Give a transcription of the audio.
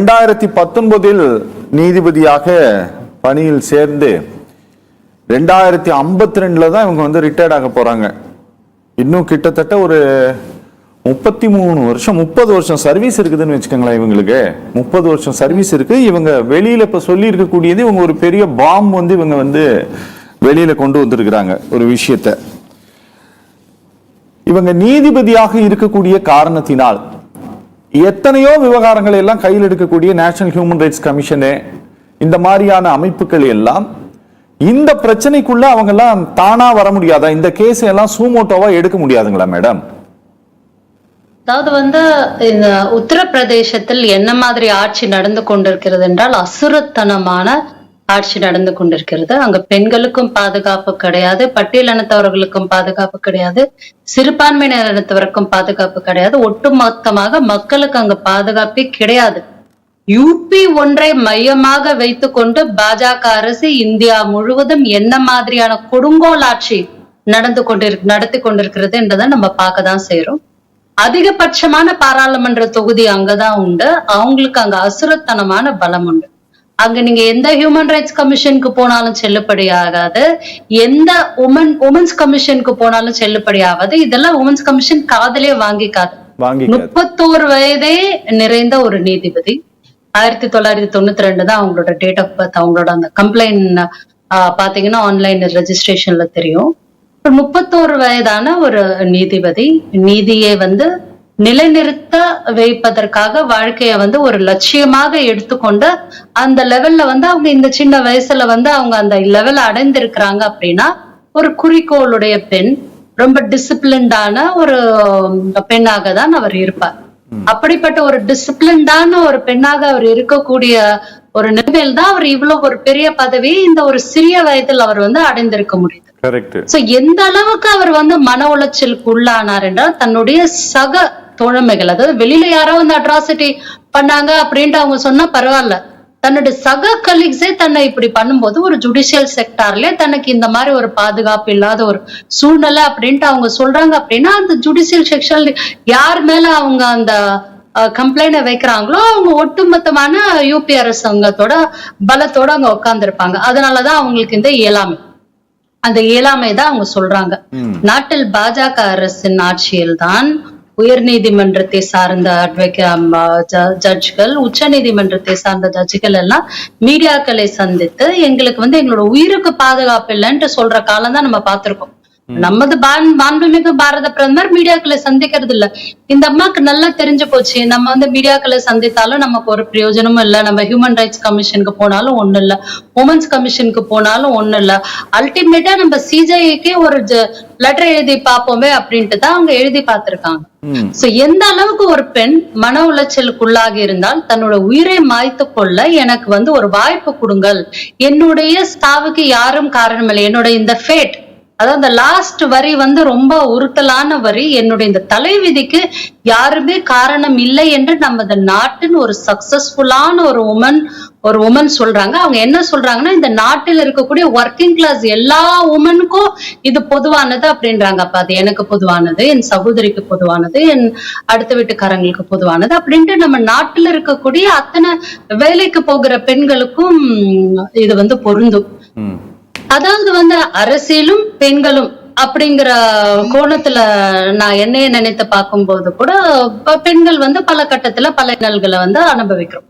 2019 நீதிபதியாக பணியில் சேர்ந்து 2052 தான் இவங்க வந்து ரிட்டையர்ட் ஆக போறாங்க. இன்னும் கிட்டத்தட்ட ஒரு 33 வருஷம் 30 வருஷம் சர்வீஸ் இருக்குதுன்னு வச்சுக்கோங்களேன். இவங்களுக்கு 30 வருஷம் சர்வீஸ் இருக்கு. இவங்க வெளியில இப்ப சொல்லி இருக்கக்கூடியது இவங்க ஒரு பெரிய பாம் வந்து இவங்க வந்து வெளியில கொண்டு வந்திருக்கிறாங்க ஒரு விஷயத்த. இவங்க நீதிபதியாக இருக்கக்கூடிய காரணத்தினால் எத்தனையோ விவகாரங்களை எல்லாம் கையில் எடுக்கக்கூடிய நேஷனல் ஹியூமன் ரைட்ஸ் கமிஷனு இந்த மாதிரியான அமைப்புகள் எல்லாம் இந்த பிரச்சனைக்குள்ள அவங்க எல்லாம் தானா வர முடியாதா? இந்த கேஸ் எல்லாம் சூமோட்டோவா எடுக்க முடியாதுங்களா மேடம்? அதாவது வந்து இந்த உத்தரப்பிரதேசத்தில் என்ன மாதிரி ஆட்சி நடந்து கொண்டிருக்கிறது என்றால் அசுரத்தனமான ஆட்சி நடந்து கொண்டிருக்கிறது. அங்க பெண்களுக்கும் பாதுகாப்பு கிடையாது, பட்டியலினத்தவர்களுக்கும் பாதுகாப்பு கிடையாது, சிறுபான்மையினர் இனத்தவருக்கும் பாதுகாப்பு கிடையாது, ஒட்டுமொத்தமாக மக்களுக்கு அங்க பாதுகாப்பே கிடையாது. யூபி ஒன்றை மையமாக வைத்துக்கொண்டு பாஜக அரசு இந்தியா முழுவதும் என்ன மாதிரியான கொடுங்கோல் ஆட்சி நடத்தி கொண்டிருக்கிறது என்றதை நம்ம பார்க்கதான் செய்யறோம். அதிகபட்சமான பாராளுமன்ற தொகுதி அங்கதான் உண்டு. அவங்களுக்கு அங்க அசுரத்தனமான பலம் உண்டு. அங்க நீங்க எந்த ஹியூமன் ரைட்ஸ் கமிஷனுக்கு போனாலும் செல்லுபடி ஆகாது, எந்த உமன்ஸ் கமிஷனுக்கு போனாலும் செல்லுபடி ஆகாது. இதெல்லாம் உமன்ஸ் கமிஷன் காதலே வாங்கிக்காது. 31 வயதே நிறைந்த ஒரு நீதிபதி. 1992 தான் அவங்களோட டேட் ஆஃப் பர்த். அவங்களோட அந்த கம்ப்ளைண்ட் பாத்தீங்கன்னா ஆன்லைன் ரெஜிஸ்ட்ரேஷன்ல தெரியும். 31 வயதான ஒரு நீதிபதி நீதியை வந்து நிலைநிறுத்த வைப்பதற்காக வாழ்க்கைய வந்து ஒரு லட்சியமாக எடுத்துக்கொண்டு அந்த லெவல்ல வந்து அவங்க இந்த சின்ன வயசுல வந்து அவங்க அந்த லெவல் அடைந்திருக்கிறாங்க அப்படின்னா ஒரு குறிக்கோளுடைய பெண், ரொம்ப டிசிப்ளின்டான ஒரு பெண்ணாக தான் அவர் இருப்பார். அப்படிப்பட்ட ஒரு டிசிப்ளின்டான ஒரு பெண்ணாக அவர் இருக்கக்கூடிய ஒரு நிலைமையில் தான் அவர் இவ்வளவு ஒரு பெரிய பதவியை இந்த ஒரு சிறிய வயதில் அவர் வந்து அடைந்திருக்க முடியுது. எந்த அளவுக்கு அவர் வந்து மன உளைச்சலுக்கு உள்ளானார் என்றால் தன்னுடைய சக தோழமைகள், அதாவது வெளியில யாரோ வந்து அட்ராசிட்டி பண்ணாங்க அப்படின்ட்டு அவங்க சொன்னா பரவாயில்ல, தன்னுடைய சக கலீக்ஸே தன்னை இப்படி பண்ணும்போது ஒரு ஜுடிஷியல் செக்டார்ல தனக்கு இந்த மாதிரி ஒரு பாதுகாப்பு இல்லாத ஒரு சூழ்நிலை அப்படின்ட்டு அவங்க சொல்றாங்க அப்படின்னா அந்த ஜுடிஷியல் செக்ஷன் யார் மேல அவங்க அந்த கம்ப்ளைண்ட் வைக்கிறாங்களோ அவங்க ஒட்டுமொத்தமான யூபி அரசாங்கத்தோட பலத்தோட அங்க உட்கார்ந்துருப்பாங்க. அதனாலதான் அவங்களுக்கு இந்த இயலாமை, அந்த இயலாமை தான் அவங்க சொல்றாங்க. நாட்டில் பாஜக அரசின் ஆட்சியில் தான் உயர் நீதிமன்றத்தை சார்ந்த ஜட்ஜ்கள், உச்ச நீதிமன்றத்தை சார்ந்த ஜட்ஜ்கள் எல்லாம் மீடியாக்களை சந்தித்து எங்களுக்கு வந்து எங்களோட உயிருக்கு பாதுகாப்பு இல்லைன்ட்டு சொல்ற காலம் தான் நம்ம பார்த்திருக்கோம். நமது மாண்புமிகு பாரத பிரதமர் மீடியாக்களை சந்திக்கிறது இல்ல. இந்த அம்மாக்கு நல்லா தெரிஞ்சு போச்சு, நம்ம வந்து மீடியாக்களை சந்தித்தாலும் நமக்கு ஒரு பிரயோஜனமும் இல்ல, நம்ம ஹியூமன் ரைட்ஸ் கமிஷனுக்கு போனாலும் ஒண்ணு இல்ல, உமன்ஸ் கமிஷனுக்கு போனாலும் ஒண்ணு இல்ல, அல்டிமேட்டா நம்ம சிஜேஐக்கே ஒரு லெட்டர் எழுதி பார்ப்போமே அப்படின்ட்டு தான் அவங்க எழுதி பார்த்திருக்காங்க. சோ எந்த அளவுக்கு ஒரு பெண் மன உளைச்சலுக்குள்ளாகி இருந்தால் தன்னோட உயிரை மாய்த்து கொள்ள எனக்கு வந்து ஒரு வாய்ப்பு கொடுங்கள், என்னுடைய சாவுக்கு யாரும் காரணம் இல்லை, என்னோட இந்த ஃபேட், அதாவது இந்த லாஸ்ட் வரி வந்து ரொம்ப உறுத்தலான வரி, என்னுடைய இந்த தலைவிதிக்கு யாருமே காரணம் இல்லை என்று நமது நாட்டின் ஒரு சக்சஸ்ஃபுல்லான ஒரு உமன் சொல்றாங்க. அவங்க என்ன சொல்றாங்கன்னா இந்த நாட்டில் இருக்கக்கூடிய ஒர்க்கிங் கிளாஸ் எல்லா உமனுக்கும் இது பொதுவானது அப்படின்றாங்க. அப்ப அது எனக்கு பொதுவானது, என் சகோதரிக்கு பொதுவானது, என் அடுத்த வீட்டுக்காரங்களுக்கு பொதுவானது அப்படின்ட்டு நம்ம நாட்டில் இருக்கக்கூடிய அத்தனை வேலைக்கு போகிற பெண்களுக்கும் இது வந்து பொருந்தும். அதாவது வந்து அரசியலும் பெண்களும் அப்படிங்கிற கோணத்துல நான் என்னைய நினைத்து பார்க்கும்போது கூட பெண்கள் வந்து பல கட்டத்துல பல இன்னல்களை வந்து அனுபவிக்கிறோம்.